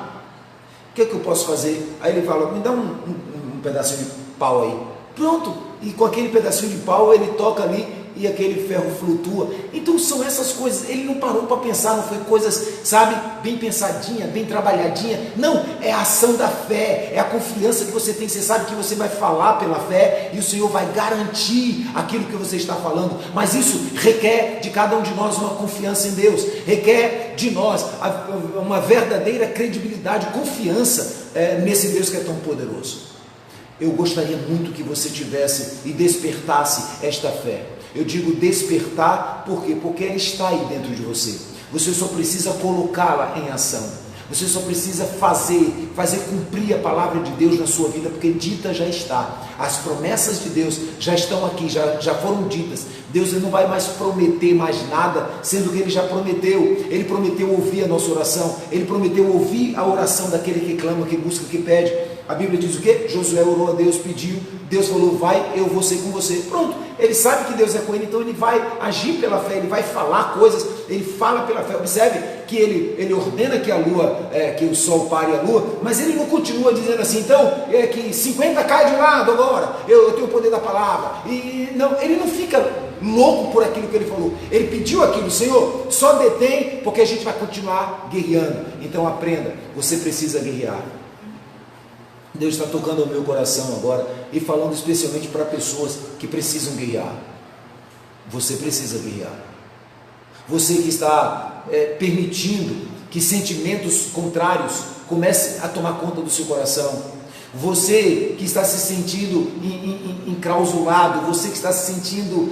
o que eu posso fazer? Aí ele fala, me dá um pedacinho de pau aí. Pronto, e com aquele pedacinho de pau ele toca ali e aquele ferro flutua. Então são essas coisas, ele não parou para pensar, não foi coisas, sabe, bem pensadinha, bem trabalhadinha. Não, é a ação da fé, é a confiança que você tem. Você sabe que você vai falar pela fé e o Senhor vai garantir aquilo que você está falando, mas isso requer de cada um de nós uma confiança em Deus, requer de nós uma verdadeira credibilidade, confiança nesse Deus que é tão poderoso. Eu gostaria muito que você tivesse e despertasse esta fé. Eu digo despertar, por quê? Porque ela está aí dentro de você. Você só precisa colocá-la em ação. Você só precisa fazer cumprir a palavra de Deus na sua vida, porque dita já está. As promessas de Deus já estão aqui, já foram ditas. Deus não vai mais prometer mais nada, sendo que Ele já prometeu. Ele prometeu ouvir a nossa oração. Ele prometeu ouvir a oração daquele que clama, que busca, que pede. A Bíblia diz o quê? Josué orou a Deus, pediu. Deus falou, vai, eu vou ser com você. Pronto, ele sabe que Deus é com ele, então ele vai agir pela fé, ele vai falar coisas, ele fala pela fé. Observe que ele ordena que a lua, que o sol pare a lua, mas ele não continua dizendo assim, então, que 50 cai de lado agora, eu tenho o poder da palavra. E não, ele não fica louco por aquilo que ele falou. Ele pediu aquilo, Senhor, só detém, porque a gente vai continuar guerreando. Então aprenda, você precisa guerrear. Deus está tocando ao meu coração agora e falando especialmente para pessoas que precisam guerrear. Você precisa guerrear. Você que está permitindo que sentimentos contrários comecem a tomar conta do seu coração. Você que está se sentindo enclausulado, você que está se sentindo,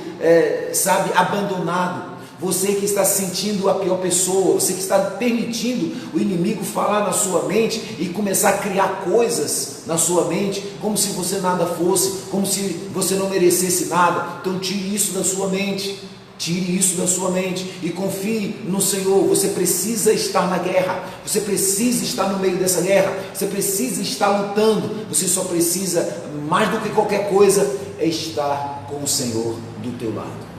abandonado. Você que está sentindo a pior pessoa, você que está permitindo o inimigo falar na sua mente e começar a criar coisas na sua mente, como se você nada fosse, como se você não merecesse nada. Então tire isso da sua mente, tire isso da sua mente e confie no Senhor. Você precisa estar na guerra, você precisa estar no meio dessa guerra, você precisa estar lutando, você só precisa, mais do que qualquer coisa, é estar com o Senhor do teu lado.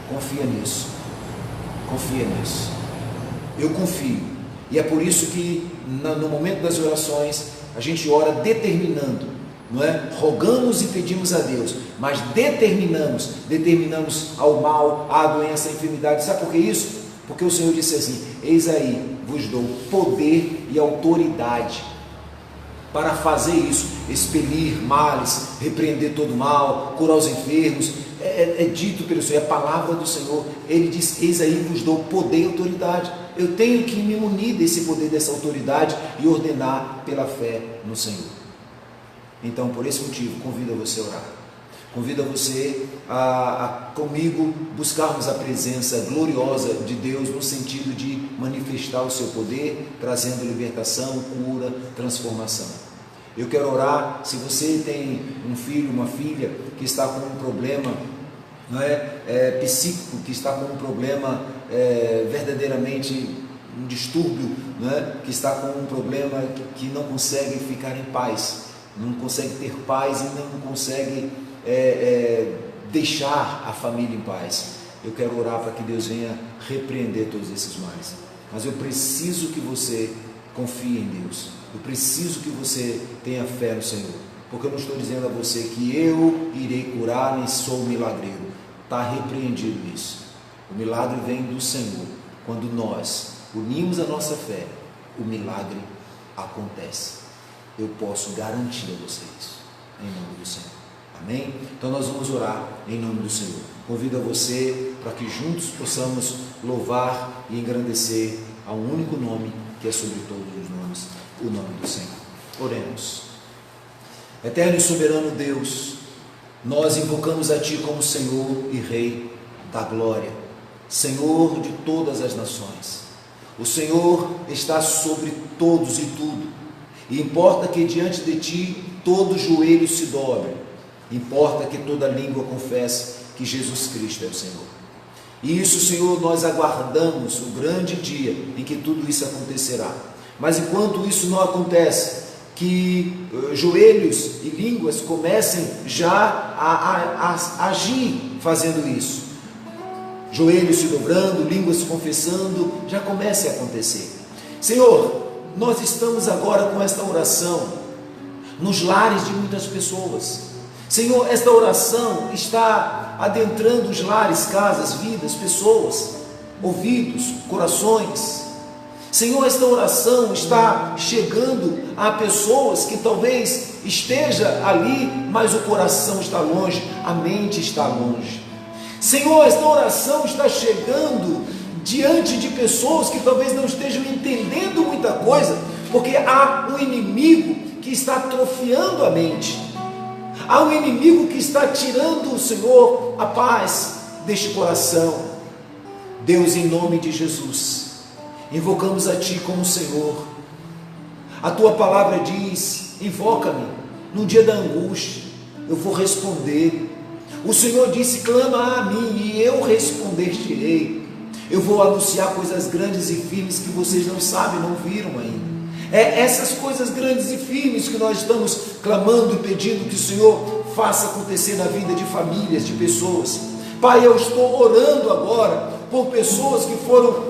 Confia nisso. Confia nisso. Eu confio. E é por isso que no momento das orações a gente ora determinando, não é? Rogamos e pedimos a Deus, mas determinamos ao mal, à doença, à enfermidade. Sabe por que isso? Porque o Senhor disse assim: eis aí vos dou poder e autoridade para fazer isso, expelir males, repreender todo mal, curar os enfermos. É dito pelo Senhor, é a palavra do Senhor. Ele diz, eis aí vos dou poder e autoridade. Eu tenho que me munir desse poder, dessa autoridade e ordenar pela fé no Senhor. Então, por esse motivo, convido você a orar. Convido você a comigo buscarmos a presença gloriosa de Deus no sentido de manifestar o seu poder, trazendo libertação, cura, transformação. Eu quero orar. Se você tem um filho, uma filha que está com um problema psíquico, que está com um problema verdadeiramente um distúrbio, que está com um problema que não consegue ficar em paz, não consegue ter paz e não consegue deixar a família em paz. Eu quero orar para que Deus venha repreender todos esses males. Mas eu preciso que você confie em Deus. Eu preciso que você tenha fé no Senhor, porque eu não estou dizendo a você que eu irei curar, nem sou milagreiro. Está repreendido isso. O milagre vem do Senhor. Quando nós unimos a nossa fé, o milagre acontece. Eu posso garantir a você isso, em nome do Senhor. Amém? Então nós vamos orar em nome do Senhor. Convido a você para que juntos possamos louvar e engrandecer a um único nome que é sobre todos os nomes, o nome do Senhor. Oremos. Eterno e soberano Deus, nós invocamos a Ti como Senhor e Rei da glória, Senhor de todas as nações. O Senhor está sobre todos e tudo, e importa que diante de Ti todo joelho se dobre, importa que toda língua confesse que Jesus Cristo é o Senhor. E isso, Senhor, nós aguardamos o grande dia em que tudo isso acontecerá. Mas enquanto isso não acontece, que joelhos e línguas comecem já a agir fazendo isso. Joelhos se dobrando, línguas se confessando, já comece a acontecer. Senhor, nós estamos agora com esta oração nos lares de muitas pessoas. Senhor, esta oração está adentrando os lares, casas, vidas, pessoas, ouvidos, corações. Senhor, esta oração está chegando a pessoas que talvez esteja ali, mas o coração está longe, a mente está longe. Senhor, esta oração está chegando diante de pessoas que talvez não estejam entendendo muita coisa, porque há um inimigo que está atrofiando a mente. Há um inimigo que está tirando, Senhor, a paz. deste coração. Deus, em nome de Jesus, invocamos a Ti como Senhor. A Tua palavra diz: invoca-me no dia da angústia, eu vou responder. O Senhor disse: clama a mim e eu responder-te-ei. Eu vou anunciar coisas grandes e firmes que vocês não sabem, não viram ainda. É essas coisas grandes e firmes que nós estamos clamando e pedindo que o Senhor faça acontecer na vida de famílias, de pessoas. Pai, eu estou orando agora por pessoas que foram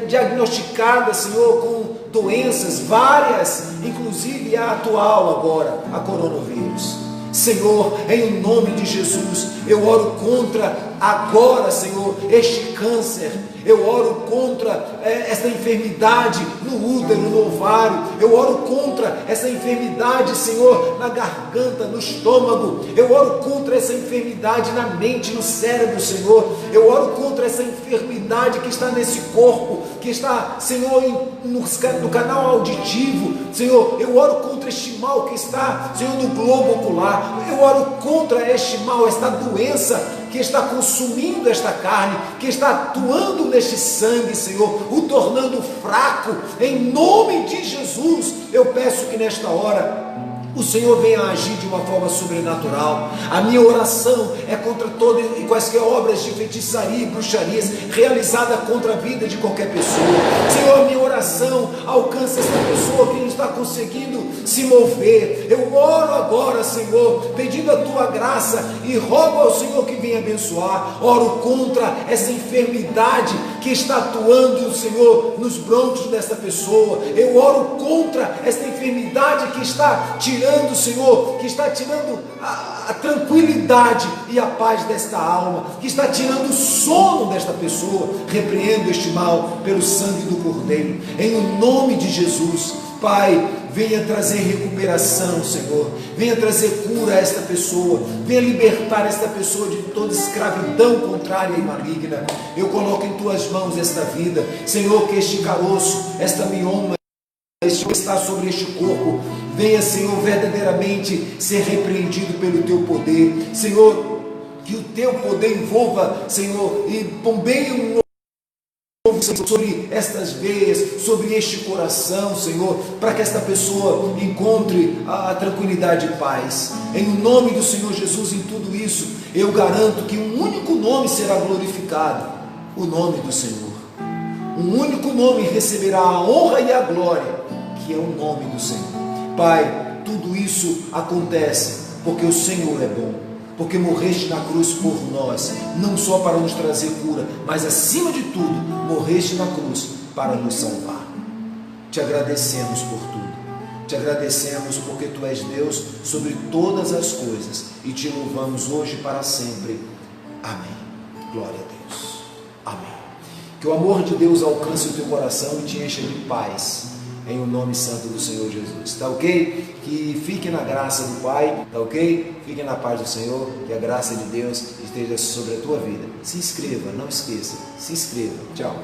diagnosticadas, Senhor, com doenças várias, inclusive a atual agora, a coronavírus. Senhor, em nome de Jesus, eu oro contra agora, Senhor, este câncer. Eu oro contra esta enfermidade no útero, no ovário. Eu oro contra essa enfermidade, Senhor, na garganta, no estômago. Eu oro contra essa enfermidade na mente, no cérebro, Senhor. Eu oro contra essa enfermidade que está nesse corpo, que está, Senhor, no canal auditivo. Senhor, eu oro contra este mal que está, Senhor, no globo ocular. Eu oro contra este mal, esta doença que está consumindo esta carne, que está atuando neste sangue, Senhor, o tornando fraco. Em nome de Jesus, eu peço que nesta hora o Senhor venha agir de uma forma sobrenatural. A minha oração é contra todas e quaisquer obras de feitiçaria e bruxarias realizada contra a vida de qualquer pessoa. Senhor, a minha oração alcança esta pessoa que não está conseguindo se mover. Eu oro agora, Senhor, pedindo a Tua graça e rogo ao Senhor que venha abençoar. Oro contra essa enfermidade que está atuando, Senhor, nos brônquios desta pessoa. Eu oro contra esta enfermidade que está tirando, Senhor, que está tirando a tranquilidade e a paz desta alma, que está tirando o sono desta pessoa. Repreendo este mal pelo sangue do Cordeiro, em nome de Jesus. Pai, venha trazer recuperação, Senhor, venha trazer cura a esta pessoa, venha libertar esta pessoa de toda escravidão contrária e maligna. Eu coloco em Tuas mãos esta vida, Senhor, que este caroço, esta mioma, que está sobre este corpo, venha, Senhor, verdadeiramente ser repreendido pelo Teu poder. Senhor, que o Teu poder envolva, Senhor, e bombeie um novo sobre estas veias, sobre este coração, Senhor, para que esta pessoa encontre a tranquilidade e paz. Em nome do Senhor Jesus, em tudo isso, eu garanto que um único nome será glorificado, o nome do Senhor. Um único nome receberá a honra e a glória, que é o nome do Senhor. Pai, tudo isso acontece porque o Senhor é bom, porque morreste na cruz por nós, não só para nos trazer cura, mas acima de tudo, morreste na cruz para nos salvar. Te agradecemos por tudo, te agradecemos porque Tu és Deus sobre todas as coisas e Te louvamos hoje e para sempre. Amém. Glória a Deus. Amém. Que o amor de Deus alcance o teu coração e te encha de paz, em o nome santo do Senhor Jesus, tá ok? Que fique na graça do Pai, tá ok? Fique na paz do Senhor, que a graça de Deus esteja sobre a tua vida. Se inscreva, não esqueça, se inscreva. Tchau.